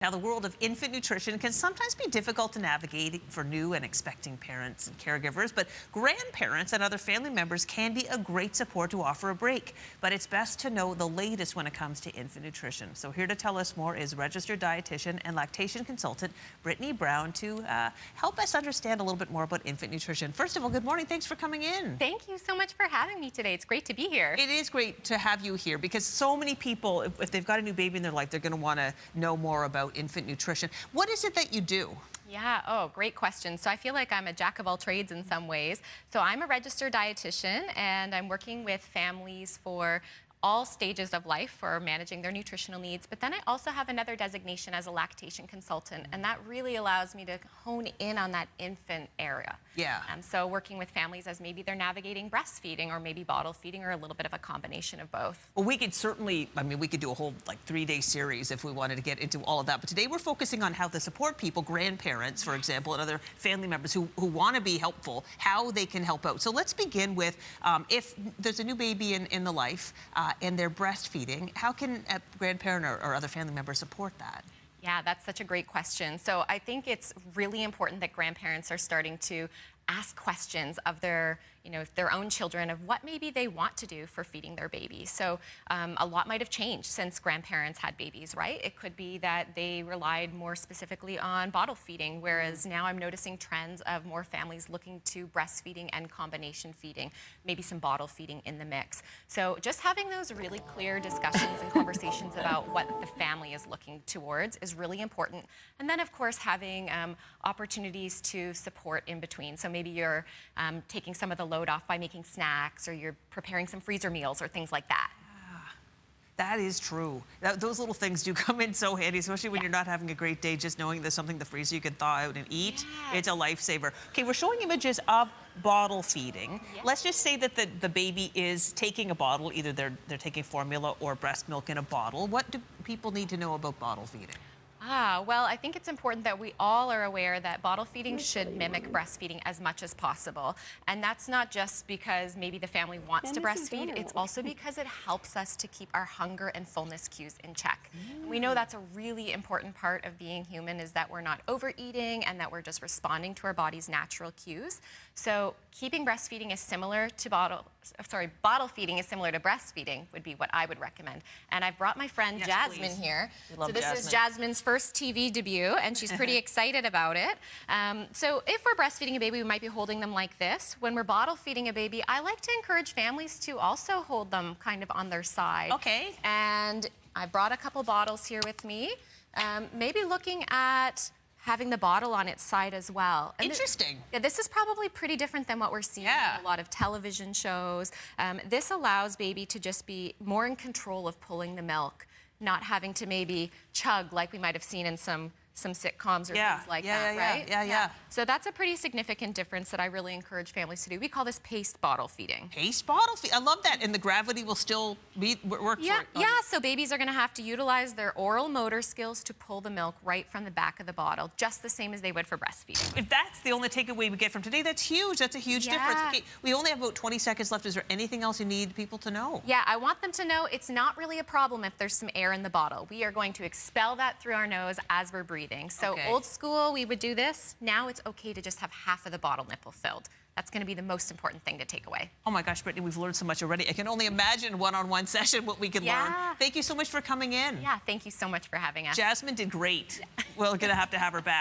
Now, the world of infant nutrition can sometimes be difficult to navigate for new and expecting parents and caregivers, but grandparents and other family members can be a great support to offer a break. But it's best to know the latest when it comes to infant nutrition. So here to tell us more is registered dietitian and lactation consultant Brittany Brown to help us understand a little bit more about infant nutrition. First of all, good morning. Thanks for coming in. Thank you so much for having me today. It's great to be here. It is great to have you here because so many people, if they've got a new baby in their life, they're going to want to know more about infant nutrition. What is it that you do? Yeah, oh, great question. So I feel like I'm a jack of all trades in some ways. So I'm a registered dietitian and I'm working with families for all stages of life for managing their nutritional needs. But then I also have another designation as a lactation consultant, and that really allows me to hone in on that infant area. Yeah. So working with families as maybe they're navigating breastfeeding or maybe bottle feeding or a little bit of a combination of both. Well, we could certainly, we could do a whole 3-day series if we wanted to get into all of that. But today we're focusing on how to support people, grandparents, for example, and other family members who want to be helpful, how they can help out. So let's begin with if there's a new baby in the life, and they're breastfeeding, how can a grandparent or other family member support that? Yeah, that's such a great question. So I think it's really important that grandparents are starting to ask questions of their own children of what maybe they want to do for feeding their baby. So a lot might have changed since grandparents had babies, right? It could be that they relied more specifically on bottle feeding, whereas now I'm noticing trends of more families looking to breastfeeding and combination feeding, maybe some bottle feeding in the mix. So just having those really clear discussions and conversations about what the family is looking towards is really important. And then, of course, having opportunities to support in between. So maybe you're taking some of the load off by making snacks, or you're preparing some freezer meals or things like that. That is true. Those little things do come in so handy, especially when you're not having a great day. Just knowing there's something in the freezer you can thaw out and eat, it's a lifesaver. Okay, we're showing images of bottle feeding. Let's just say that the baby is taking a bottle, either they're taking formula or breast milk in a bottle. What do people need to know about bottle feeding? Well, I think it's important that we all are aware that bottle feeding should mimic breastfeeding as much as possible. And that's not just because maybe the family wants to breastfeed, it's also because it helps us to keep our hunger and fullness cues in check. And we know that's a really important part of being human, is that we're not overeating and that we're just responding to our body's natural cues. So keeping breastfeeding is similar to bottle feeding is similar to breastfeeding would be what I would recommend. And I've brought my friend Jasmine here. So this is Jasmine's first TV debut, and she's pretty excited about it. So if we're breastfeeding a baby, we might be holding them like this. When we're bottle feeding a baby, I like to encourage families to also hold them kind of on their side. Okay. And I brought a couple bottles here with me. Maybe looking at having the bottle on its side as well. And interesting. This is probably pretty different than what we're seeing in a lot of television shows. This allows baby to just be more in control of pulling the milk, not having to maybe chug like we might have seen in some sitcoms or things like that, right? Yeah. So that's a pretty significant difference that I really encourage families to do. We call this paced bottle feeding. Paced bottle feeding? I love that. And the gravity will still work for it. Yeah, so babies are going to have to utilize their oral motor skills to pull the milk right from the back of the bottle, just the same as they would for breastfeeding. If that's the only takeaway we get from today, that's huge. That's a huge difference. Okay, we only have about 20 seconds left. Is there anything else you need people to know? Yeah, I want them to know it's not really a problem if there's some air in the bottle. We are going to expel that through our nose as we're breathing. So old school, we would do this. Now it's okay to just have half of the bottle nipple filled. That's going to be the most important thing to take away. Oh my gosh, Brittany, we've learned so much already. I can only imagine one-on-one session what we can learn. Thank you so much for coming in. Yeah, thank you so much for having us. Jasmine did great. We're going to have her back.